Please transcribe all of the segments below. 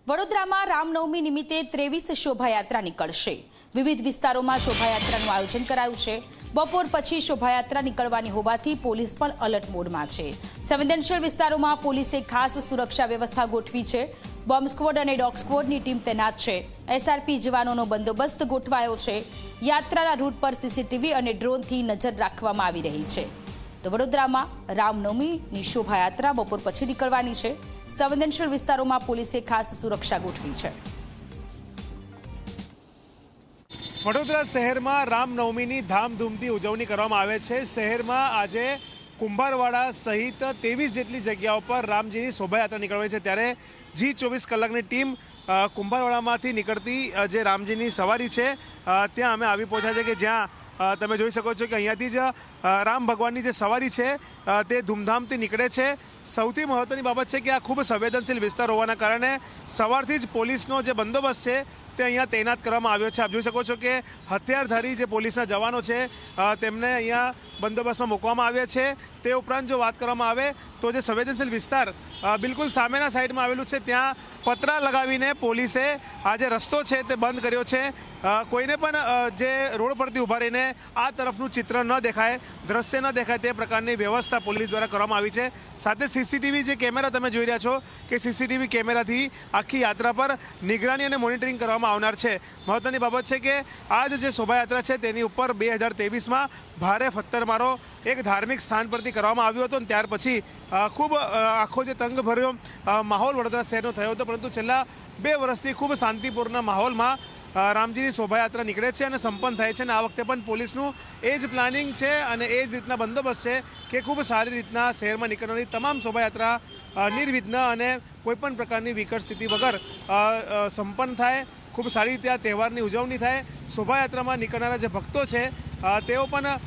વડોદરામાં રામનવમી નિમિત્તે 23 શોભાયાત્રા નીકળશે। વિવિધ વિસ્તારોમાં શોભાયાત્રાનું આયોજન કરાયું છે। બપોર પછી શોભાયાત્રા નીકળવાની હોવાથી પોલીસ પણ એલર્ટ મોડમાં છે। સંવેદનશીલ વિસ્તારોમાં પોલીસે ખાસ સુરક્ષા વ્યવસ્થા ગોઠવી છે। બોમ્બ સ્ક્વોડ અને ડોગ સ્ક્વોડની ટીમ તૈનાત છે। એસઆરપી જવાનોનો બંદોબસ્ત ગોઠવાયો છે। યાત્રાના રૂટ પર સીસીટીવી અને ડ્રોનથી નજર રાખવામાં આવી રહી છે। તો વડોદરામાં રામનવમીની શોભાયાત્રા બપોર પછી નીકળવાની છે। સંવેદનશીલ વિસ્તારોમાં પોલીસે ખાસ સુરક્ષા ગોઠવી છે। વડોદરા શહેરમાં રામનવમીની ધામધૂમથી ઉજવણી કરવામાં આવે છે। શહેરમાં આજે કુંભારવાડા સહિત 23 જેટલી જગ્યાઓ પર રામજીની શોભાયાત્રા નીકળવાની છે। ત્યારે G24 કલાકની ટીમ કુંભારવાડામાંથી નીકળતી જે રામજીની સવારી છે ત્યાં અમે આવી પહોંચ્યા છે કે જ્યાં તમે જોઈ શકો છો કે અહીંયાથી જ રામ ભગવાનની જે સવારી છે તે ધૂમધામથી નીકળે છે। સૌથી મહત્વની બાબત છે કે આ ખૂબ સંવેદનશીલ વિસ્તાર હોવાના કારણે સવારથી જ પોલીસનો જે બંદોબસ્ત છે તે અહીંયા તૈનાત કરવામાં આવ્યો છે। આપ જોઈ શકો છો કે હથિયારધારી જે પોલીસના જવાનો છે તેમને અહીંયા બંદોબસ્તમાં મૂકવામાં આવ્યા છે। તે ઉપરાંત જો વાત કરવામાં આવે તો જે સંવેદનશીલ વિસ્તાર બિલકુલ સામેના સાઈડમાં આવેલું છે ત્યાં પતરા લગાવીને પોલીસે આ જે રસ્તો છે તે બંધ કર્યો છે। કોઈને પણ જે રોડ પરથી ઊભા રહીને આ તરફનું ચિત્ર ન દેખાય, દ્રશ્ય ન દેખાય તે પ્રકારની વ્યવસ્થા પોલીસ દ્વારા કરવામાં આવી છે। સાથે સીસીટીવી જે કેમેરા તમે જોઈ રહ્યા છો કે સીસીટીવી કેમેરાથી આખી યાત્રા પર નિગરાની અને મોનિટરિંગ કરવામાં આવનાર છે। મહત્વની બાબત છે કે આ જે શોભાયાત્રા છે તેની ઉપર 2023માં ભારે પથ્થરમારો એક ધાર્મિક સ્થાન પરથી કરવામાં આવ્યો હતો અને ત્યાર પછી ખૂબ આખો જે તંગભર્યો માહોલ વડોદરા શહેરનો થયો હતો, પરંતુ છેલ્લા 2 વર્ષથી ખૂબ શાંતિપૂર્ણ માહોલમાં રામજીની શોભાયાત્રા નીકળે છે અને સંપન્ન થાય છે। અને આ વખતે પણ પોલીસનું એ જ પ્લાનિંગ છે અને એ જ રીતના બંદોબસ્ત છે કે ખૂબ સારી રીતના શહેરમાં નીકળવાની તમામ શોભાયાત્રા નિર્વિઘ્ન અને કોઈપણ પ્રકારની વિકટ સ્થિતિ વગર સંપન્ન થાય, ખૂબ સારી રીતે આ તહેવારની ઉજવણી થાય। શોભાયાત્રામાં નીકળનારા જે ભક્તો છે તેઓ પણ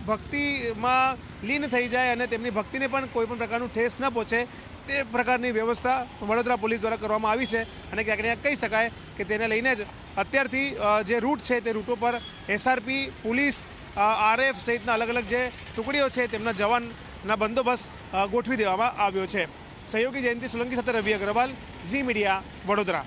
ભક્તિમાં લીન થઈ જાય અને તેમની ભક્તિને પણ કોઈપણ પ્રકારનું ઠેસ ન પહોંચે તે પ્રકારની વ્યવસ્થા વડોદરા પોલીસ દ્વારા કરવામાં આવી છે। અને ક્યાંક ને ક્યાંક કહી શકાય કે તેને લઈને જ અત્યારથી જે રૂટ છે તે રૂટો પર એસઆરપી, પોલીસ, આરએફ સહિતના અલગ અલગ જે ટુકડીઓ છે તેમના જવાનના બંદોબસ્ત ગોઠવી દેવામાં આવ્યો છે। સહયોગી જયંતિ સોલંકી સાથે રવિ અગ્રવાલ, ઝી મીડિયા, વડોદરા।